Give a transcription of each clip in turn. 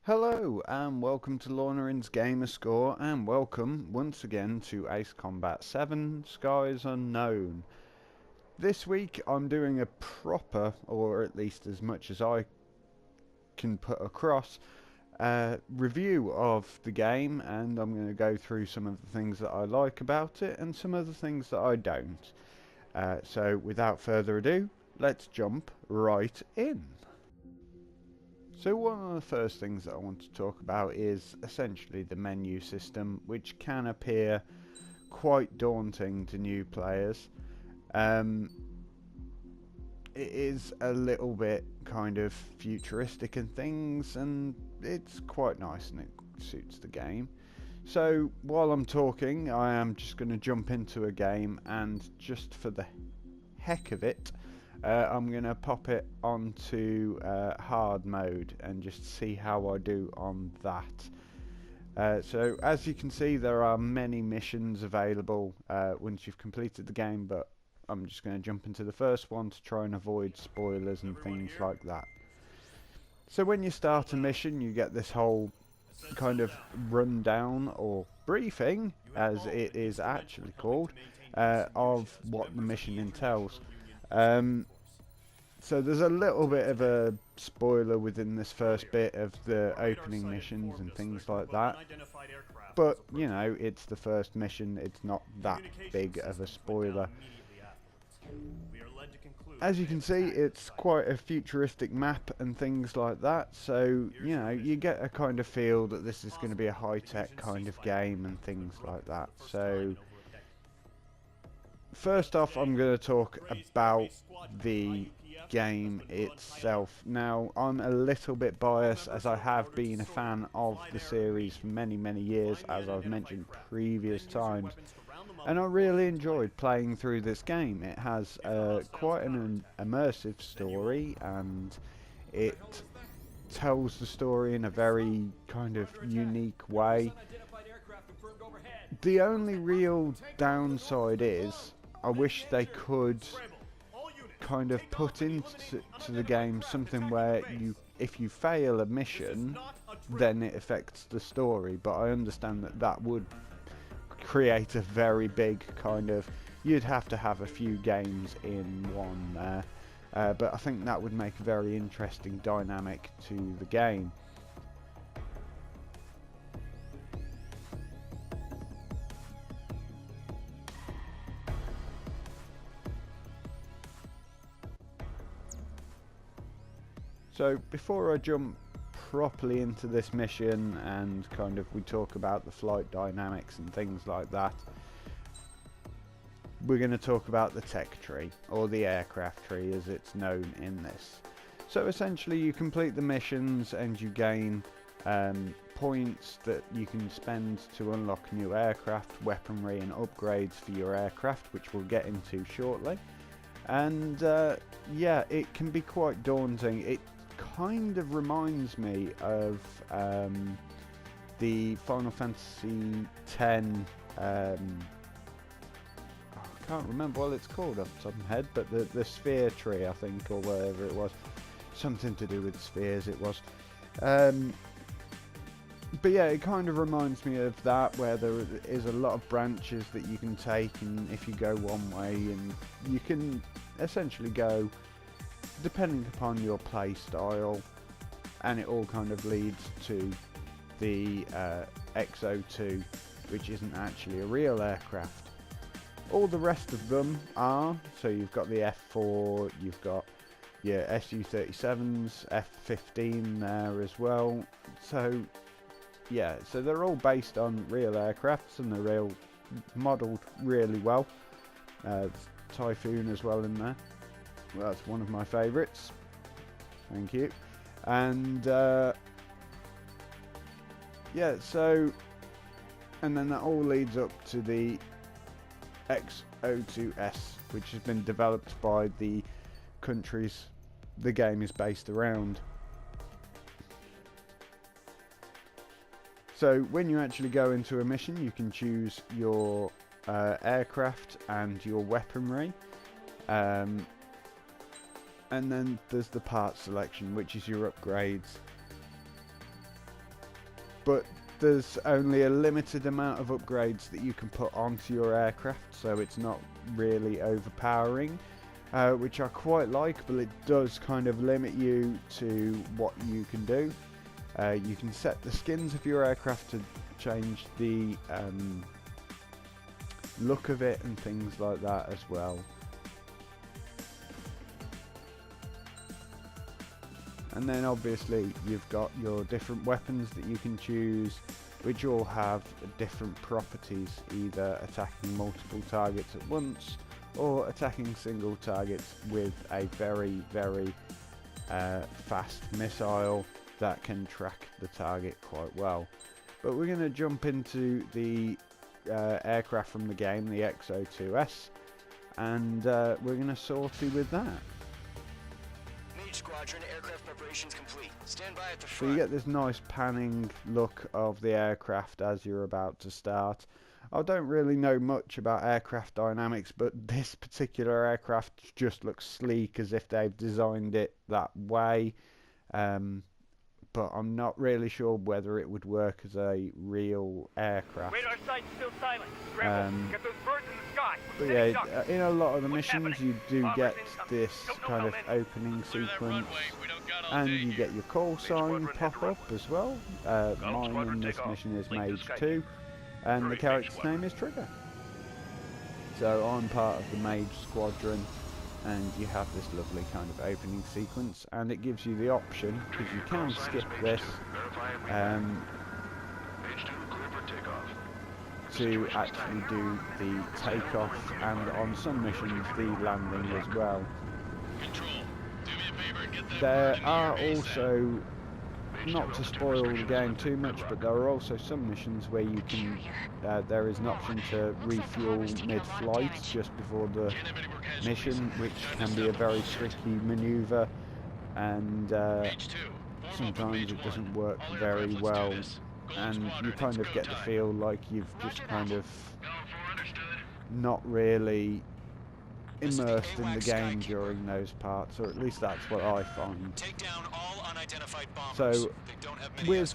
Hello and welcome to Launerin's Gamerscore and welcome once again to Ace Combat 7 Skies Unknown. This week I'm doing a proper, or at least as much as I can put across, review of the game, and I'm going to go through some of the things that I like about it and some of the things that I don't. So without further ado, let's jump right in. So one of the first things that I want to talk about is essentially the menu system, which can appear quite daunting to new players. It is a little bit kind of futuristic and things, and it's quite nice and it suits the game. So while I'm talking, I am just going to jump into a game, and just for the heck of it, I'm going to pop it onto hard mode and just see how I do on that. So as you can see, there are many missions available once you've completed the game, but I'm just going to jump into the first one to try and avoid spoilers and things like that. So when you start a mission, you get this whole kind of rundown or briefing, as it is actually called, of what the mission entails. So there's a little bit of a spoiler within this first bit of the opening missions and things like that, but you know, it's the first mission, it's not that big of a spoiler. As you can see, it's quite a futuristic map and things like that, so you know, you get a kind of feel that this is going to be a high-tech kind of game and things like that. So first off, I'm going to talk about the game itself. Now, I'm a little bit biased, as I have been a fan of the series for many years, as I've mentioned previous times, and I really enjoyed playing through this game. It has quite an immersive story, and it tells the story in a very kind of unique way. The only real downside is I wish they could kind of put into the game something where if you fail a mission, then it affects the story, but I understand that that would create a very big kind of, you'd have to have a few games in one there, but I think that would make a very interesting dynamic to the game. So before I jump properly into this mission and kind of we talk about the flight dynamics and things like that, we're going to talk about the tech tree, or the aircraft tree as it's known in this. So essentially you complete the missions and you gain points that you can spend to unlock new aircraft, weaponry and upgrades for your aircraft, which we'll get into shortly. And yeah, it can be quite daunting. It kind of reminds me of the Final Fantasy X, I can't remember what it's called off the top of my head, but the sphere tree, I think, or whatever it was, something to do with spheres it was. But yeah, it kind of reminds me of that, where there is a lot of branches that you can take, and if you go one way, and you can essentially go depending upon your play style, and it all kind of leads to the XO2, which isn't actually a real aircraft. All the rest of them are, so you've got the F4, you've got your Su-37s, F-15 there as well, so yeah, so they're all based on real aircrafts and they're all modelled really well. Typhoon as well in there. Well, that's one of my favourites. Thank you. And yeah, so, and then that all leads up to the XO2S, which has been developed by the countries the game is based around. So when you actually go into a mission, you can choose your aircraft and your weaponry. And then there's the part selection, which is your upgrades. but there's only a limited amount of upgrades that you can put onto your aircraft, so it's not really overpowering, which I quite like, but it does kind of limit you to what you can do. You can set the skins of your aircraft to change the look of it and things like that as well. And then obviously you've got your different weapons that you can choose, which all have different properties, either attacking multiple targets at once or attacking single targets with a very, very fast missile that can track the target quite well. But we're going to jump into the aircraft from the game, the XO2S, and we're going to sortie with that. Squadron aircraft preparations complete. Stand by at the front. So front. you get this nice panning look of the aircraft as you're about to start. I don't really know much about aircraft dynamics, but this particular aircraft just looks sleek, as if they've designed it that way. But I'm not really sure whether it would work as a real aircraft. Radar sight's still silent. Scramble. Get those birds in the sky. But yeah, in a lot of the missions you do get this kind of opening sequence, and you get your call sign pop up as well. Mine in this mission is Mage 2, and the character's name is Trigger. So I'm part of the Mage Squadron, and you have this lovely kind of opening sequence, and it gives you the option, because you can skip this, to actually do the takeoff, and on some missions the landing as well. There are also, not to spoil the game too much, but there are also some missions where you can, there is an option to refuel mid-flight just before the mission, which can be a very tricky maneuver, and sometimes it doesn't work very well, and you kind of get the feel like you've just kind of not really immersed in the game during those parts, or at least that's what I find. So with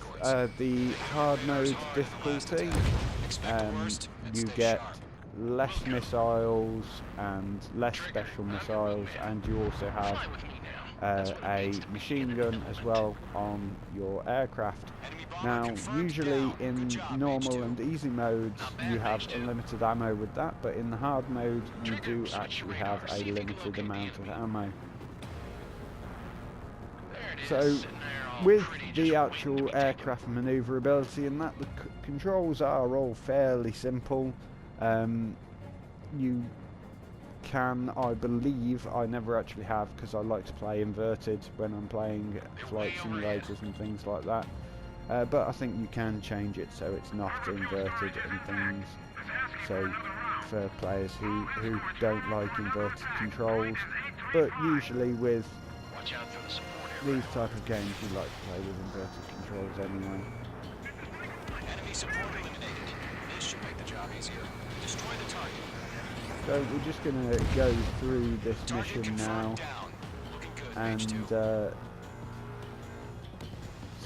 the hard mode difficulty, you get less missiles and less special missiles, and you also have a machine gun as well on your aircraft. Now usually in normal and easy modes you have unlimited ammo with that, but in the hard mode you do actually have a limited amount of ammo. So with the actual aircraft maneuverability and that, the controls are all fairly simple. You can, I believe, I never actually have, because I like to play inverted when I'm playing flight simulators and things like that, but I think you can change it so it's not inverted and things, so for players who don't like inverted controls. But usually with these type of games you like to play with inverted controls anyway. Enemy support eliminated. This should make the job easier. Destroy the target. So we're just going to go through this mission now and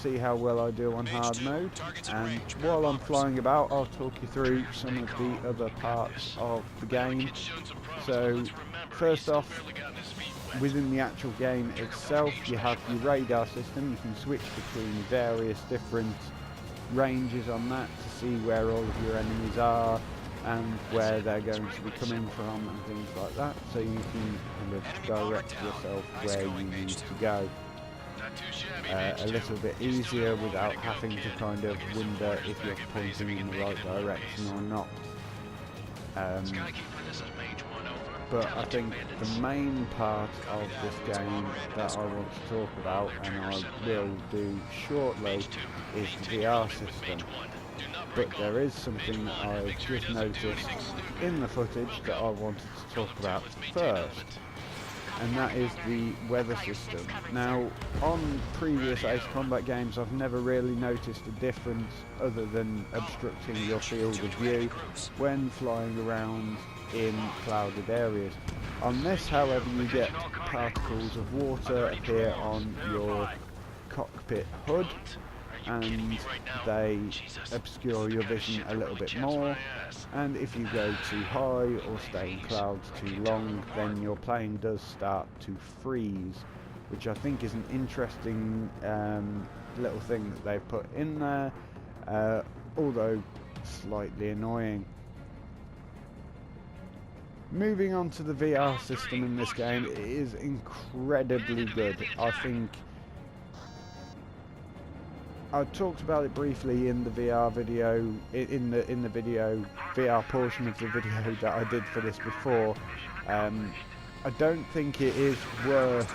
see how well I do on hard mode, and while I'm flying about I'll talk you through some of the other parts of the game. So first off, within the actual game itself you have your radar system. You can switch between various different ranges on that to see where all of your enemies are and where they're going to be coming from and things like that, so you can kind of direct yourself where you need to go a little bit easier without having to kind of wonder if you're pointing in the right direction or not. But I think the main part of this game that I want to talk about, and I will do shortly, is the VR system. But there is something that I've just noticed in the footage that I wanted to talk about first, and that is the weather system. Now, on previous Ace Combat games I've never really noticed a difference other than obstructing your field of view when flying around in clouded areas. On this, however, you get particles of water appear on your cockpit hood, and they obscure your vision a little bit more, and if you go too high or stay in clouds too long, then your plane does start to freeze, which I think is an interesting little thing that they've put in there, although slightly annoying. Moving on to the VR system in this game, it is incredibly good. I think I talked about it briefly in the VR video, in the video VR portion of the video that I did for this before. I don't think it is worth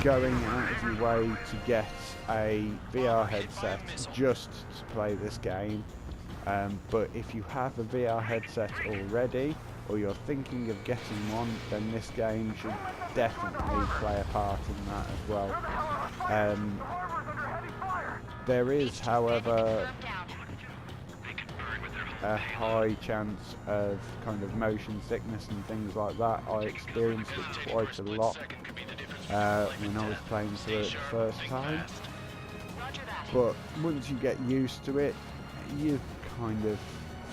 going out of your way to get a VR headset just to play this game. But if you have a VR headset already, or you're thinking of getting one, then this game should definitely play a part in that as well. There is, however, a high chance of kind of motion sickness and things like that. I experienced it quite a lot when I was playing through it the first time. But once you get used to it, you kind of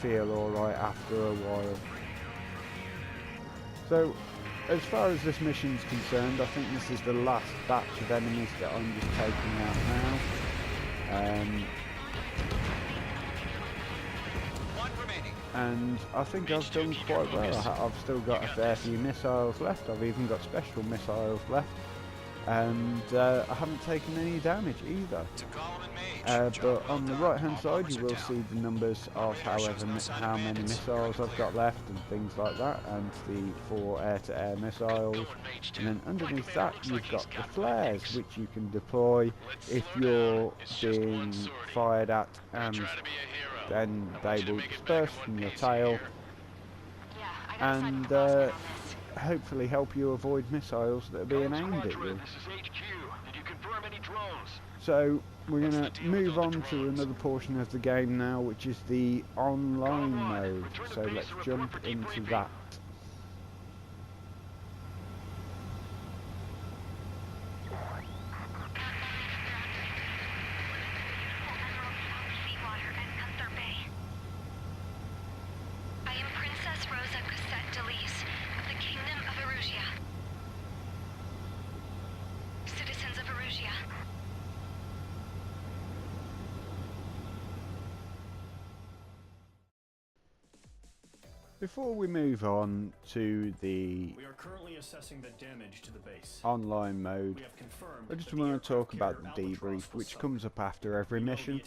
feel alright after a while. So, as far as this mission's concerned, I think this is the last batch of enemies that I'm just taking out now. And I think I've done quite well. I've still got a fair few missiles left. I've even got special missiles left. And I haven't taken any damage either. But on the right hand side you will see the numbers of how many missiles I've got left and things like that, and the 4 air-to-air missiles, and then underneath that you've got the flares, which you can deploy if you're being fired at, and then they will disperse from your tail and hopefully help you avoid missiles that are being aimed at you. So we're going to move on to another portion of the game now, which is the online mode. So let's jump into that. Before we move on to the online mode, I just want to talk about the debrief, which comes up after every mission.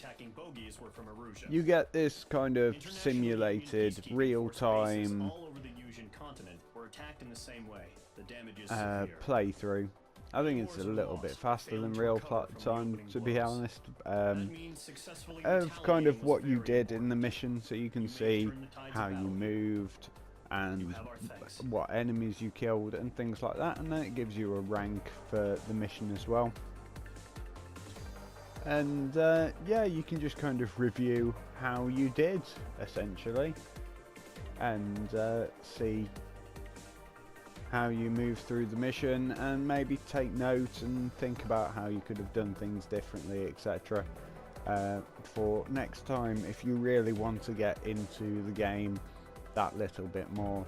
You get this kind of simulated, real-time playthrough. I think it's a little bit faster than real time, to be honest, of kind of what you did in the mission, so you can see how you moved and what enemies you killed and things like that, and then it gives you a rank for the mission as well. And yeah, you can just kind of review how you did, essentially, and see how you move through the mission, and maybe take notes and think about how you could have done things differently, etc. For next time, if you really want to get into the game that little bit more.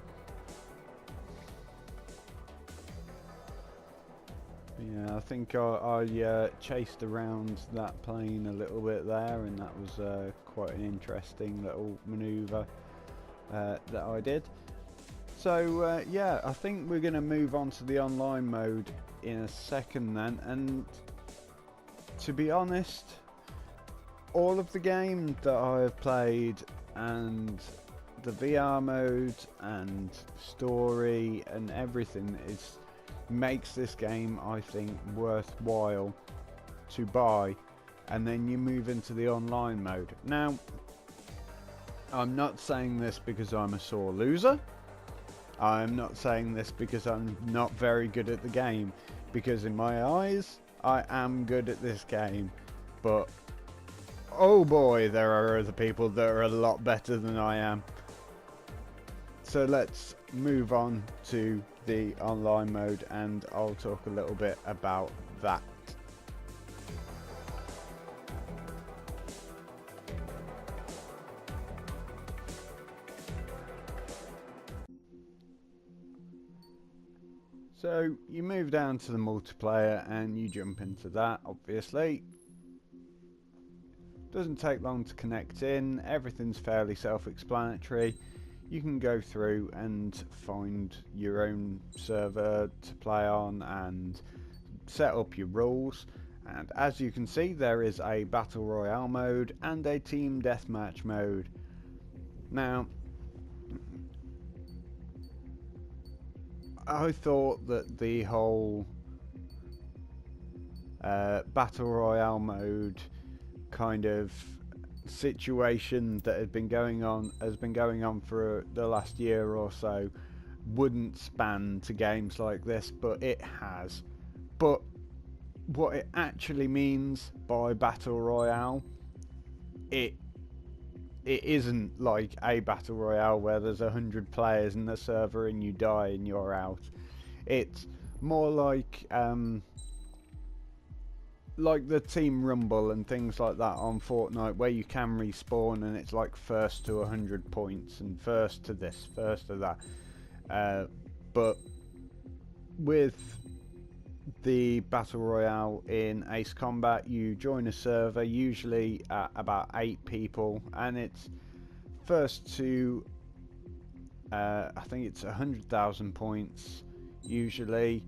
Yeah, I think I chased around that plane a little bit there, and that was quite an interesting little manoeuvre that I did. So yeah, I think we're going to move on to the online mode in a second then, and to be honest, all of the game that I have played and the VR mode and story and everything makes this game, I think, worthwhile to buy, and then you move into the online mode. Now, I'm not saying this because I'm a sore loser. I'm not saying this because I'm not very good at the game, because in my eyes I am good at this game, but oh boy, there are other people that are a lot better than I am. So let's move on to the online mode, and I'll talk a little bit about that. So you move down to the multiplayer and you jump into that, obviously. Doesn't take long to connect in, everything's fairly self-explanatory. You can go through and find your own server to play on and set up your rules. And as you can see, there is a Battle Royale mode and a Team Deathmatch mode. Now, I thought that the whole Battle Royale mode kind of situation that has been going on for the last year or so wouldn't span to games like this, but it has. But what it actually means by Battle Royale, it isn't like a Battle Royale where there's 100 players in the server and you die and you're out. It's more like the Team Rumble and things like that on Fortnite, where you can respawn and it's like first to 100 points and first to this, first to that. But with the Battle Royale in Ace Combat, you join a server, usually at about 8 people, and it's first to I think it's 100,000 points usually,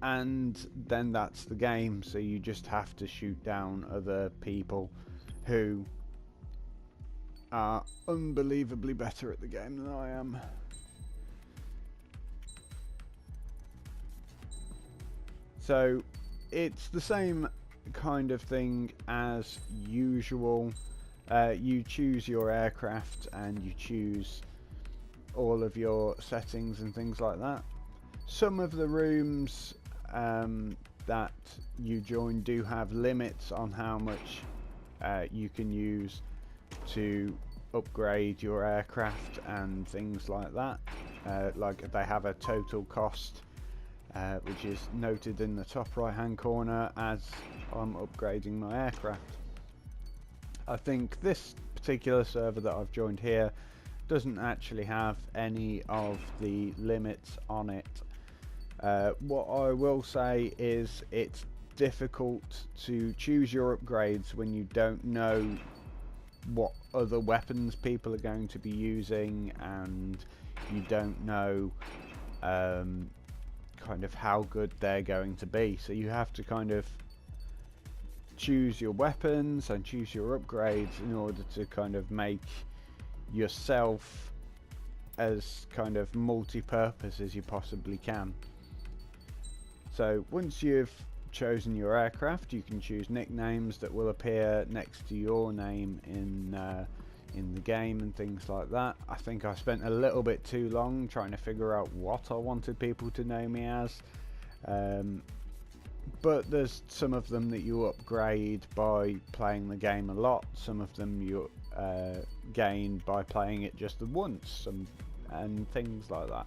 and then that's the game. So you just have to shoot down other people who are unbelievably better at the game than I am. So it's the same kind of thing as usual. You choose your aircraft and you choose all of your settings and things like that. Some of the rooms that you join do have limits on how much you can use to upgrade your aircraft and things like that. Like they have a total cost, which is noted in the top right hand corner as I'm upgrading my aircraft. I think this particular server that I've joined here doesn't actually have any of the limits on it. What I will say is it's difficult to choose your upgrades when you don't know what other weapons people are going to be using, and you don't know kind of how good they're going to be. So you have to kind of choose your weapons and choose your upgrades in order to kind of make yourself as kind of multi-purpose as you possibly can. So once you've chosen your aircraft, you can choose nicknames that will appear next to your name in the game and things like that. I think I spent a little bit too long trying to figure out what I wanted people to know me as, but there's some of them that you upgrade by playing the game a lot, some of them you gain by playing it just the once, and things like that.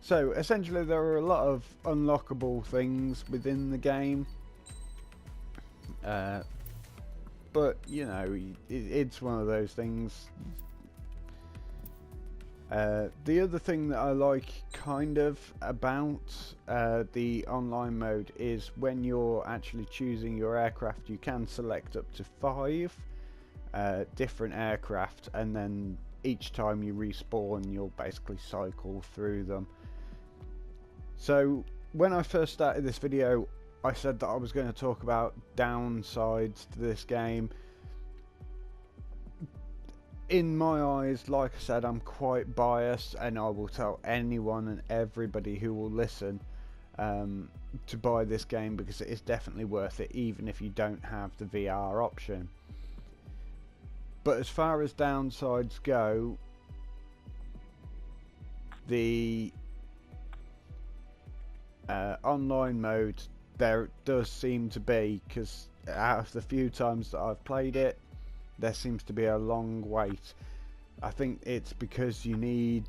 So essentially there are a lot of unlockable things within the game, but you know, it's one of those things. The other thing that I like kind of about the online mode is when you're actually choosing your aircraft, you can select up to 5 different aircraft, and then each time you respawn you'll basically cycle through them. So when I first started this video, I said that I was going to talk about downsides to this game. In my eyes, like I said, I'm quite biased, and I will tell anyone and everybody who will listen to buy this game, because it is definitely worth it, even if you don't have the VR option. But as far as downsides go, the online mode, there does seem to be, because out of the few times that I've played it, there seems to be a long wait. I think it's because you need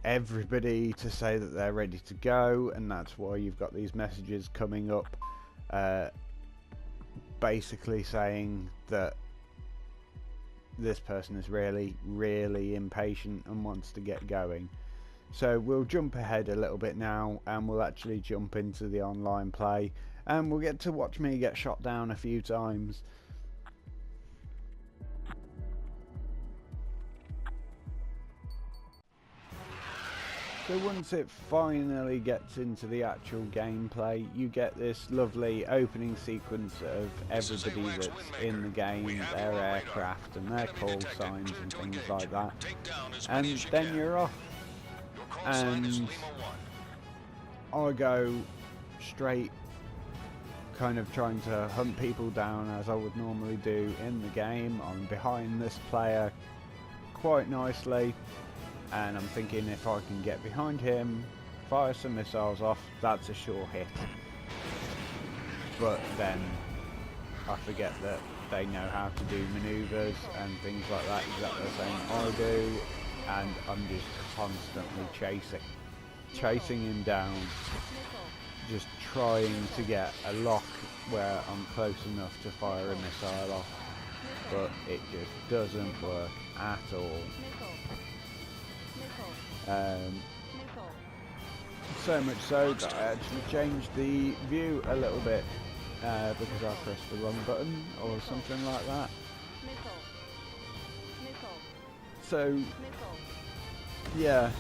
everybody to say that they're ready to go, and that's why you've got these messages coming up basically saying that this person is really impatient and wants to get going. So we'll jump ahead a little bit now, and we'll actually jump into the online play, and we'll get to watch me get shot down a few times. So once it finally gets into the actual gameplay, you get this lovely opening sequence of everybody that's in the game, their aircraft and their call signs and things like that. And then you're off. And I go straight, kind of trying to hunt people down as I would normally do in the game. I'm behind this player quite nicely, and I'm thinking if I can get behind him, fire some missiles off, that's a sure hit. But then I forget that they know how to do manoeuvres and things like that exactly the same I do, and I'm just constantly chasing him down, just trying to get a lock where I'm close enough to fire a missile off, but it just doesn't work at all. So much so that I actually changed the view a little bit because I pressed the wrong button or something like that. So yeah,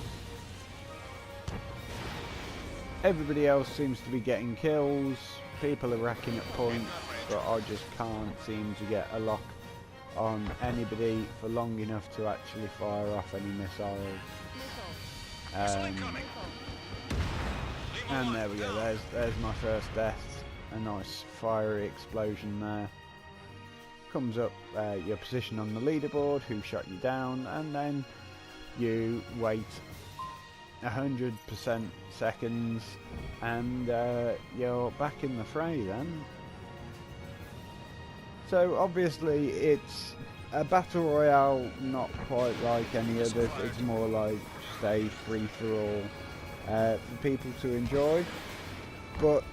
everybody else seems to be getting kills, people are racking up points, but I just can't seem to get a lock on anybody for long enough to actually fire off any missiles. And there we go, there's my first death, a nice fiery explosion there. Comes up your position on the leaderboard, who shot you down, and then you wait 100% seconds and you're back in the fray then. So obviously it's a battle royale, not quite like any other, it's more like just a free-for-all for people to enjoy, but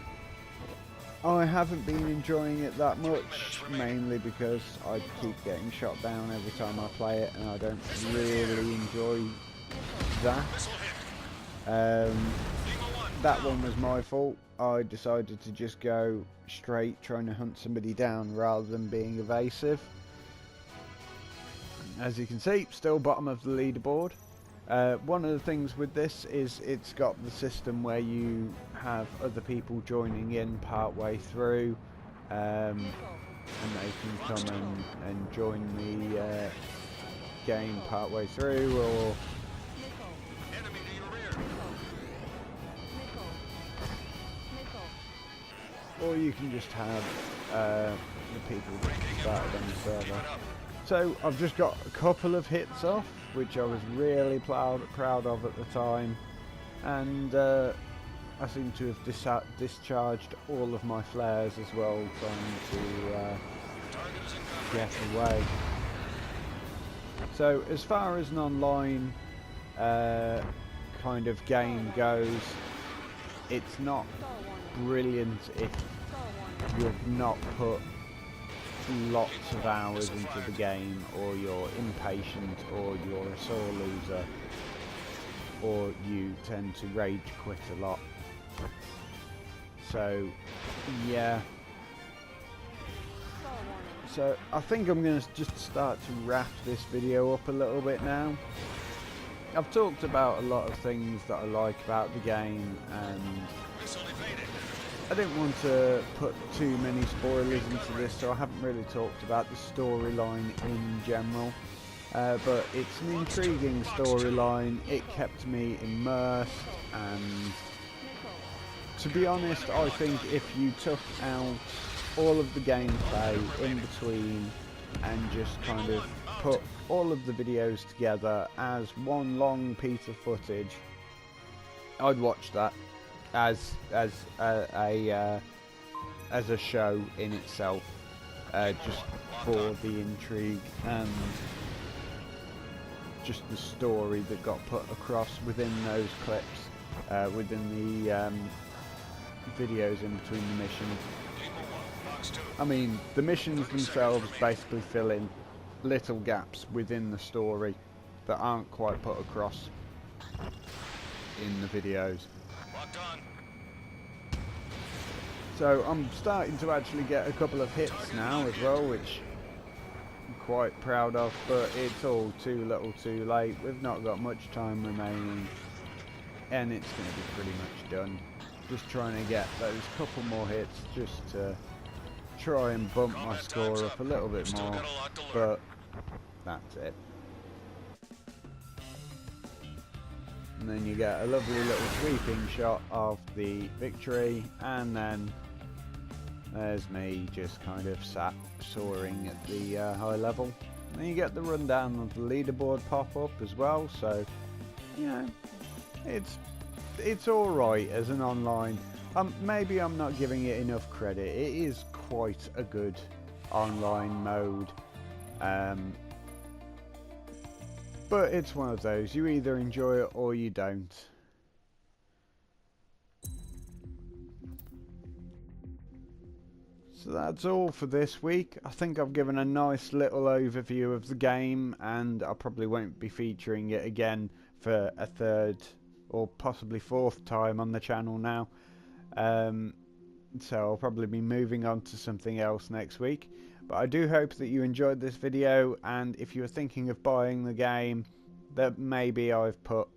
I haven't been enjoying it that much, mainly because I keep getting shot down every time I play it, and I don't really enjoy that. That one was my fault. I decided to just go straight trying to hunt somebody down rather than being evasive. As you can see, still bottom of the leaderboard. One of the things with this is it's got the system where you have other people joining in part way through, and they can come and join the game part way through, or you can just have the people that started on the server. So I've just got a couple of hits off, which I was really proud of at the time, and I seem to have discharged all of my flares as well, trying to get away. So as far as an online kind of game goes, it's not brilliant if you've not put lots of hours into the game, or you're impatient, or you're a sore loser, or you tend to rage quit a lot. So yeah, so I think I'm going to just start to wrap this video up a little bit now. I've talked about a lot of things that I like about the game, and I didn't want to put too many spoilers into this, so I haven't really talked about the storyline in general. But it's an intriguing storyline, it kept me immersed, and to be honest, I think if you took out all of the gameplay in between and just kind of put all of the videos together as one long piece of footage, I'd watch that as a show in itself, just for the intrigue and just the story that got put across within those clips, within the videos in between the missions. I mean, the missions themselves basically fill in little gaps within the story that aren't quite put across. in the videos. Locked on. So I'm starting to actually get a couple of hits now as well, which I'm quite proud of, but it's all too little too late. We've not got much time remaining, and it's going to be pretty much done. Just trying to get those couple more hits just to try and bump my score up a little bit more, but that's it. And then you get a lovely little sweeping shot of the victory, and then there's me just kind of sat soaring at the high level. And then you get the rundown of the leaderboard pop up as well, so you know, it's alright as an online. Maybe I'm not giving it enough credit. It is quite a good online mode. But it's one of those, you either enjoy it or you don't. So that's all for this week. I think I've given a nice little overview of the game, and I probably won't be featuring it again for a third or possibly fourth time on the channel now. So I'll probably be moving on to something else next week. But I do hope that you enjoyed this video, and if you're thinking of buying the game, that maybe I've put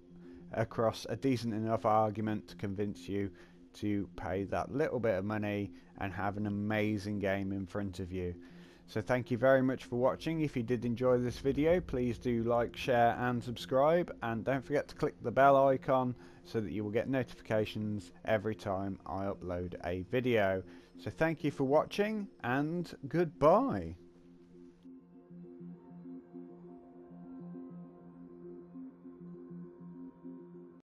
across a decent enough argument to convince you to pay that little bit of money and have an amazing game in front of you. So thank you very much for watching. If you did enjoy this video, please do like, share and subscribe, and don't forget to click the bell icon so that you will get notifications every time I upload a video. So thank you for watching, and goodbye.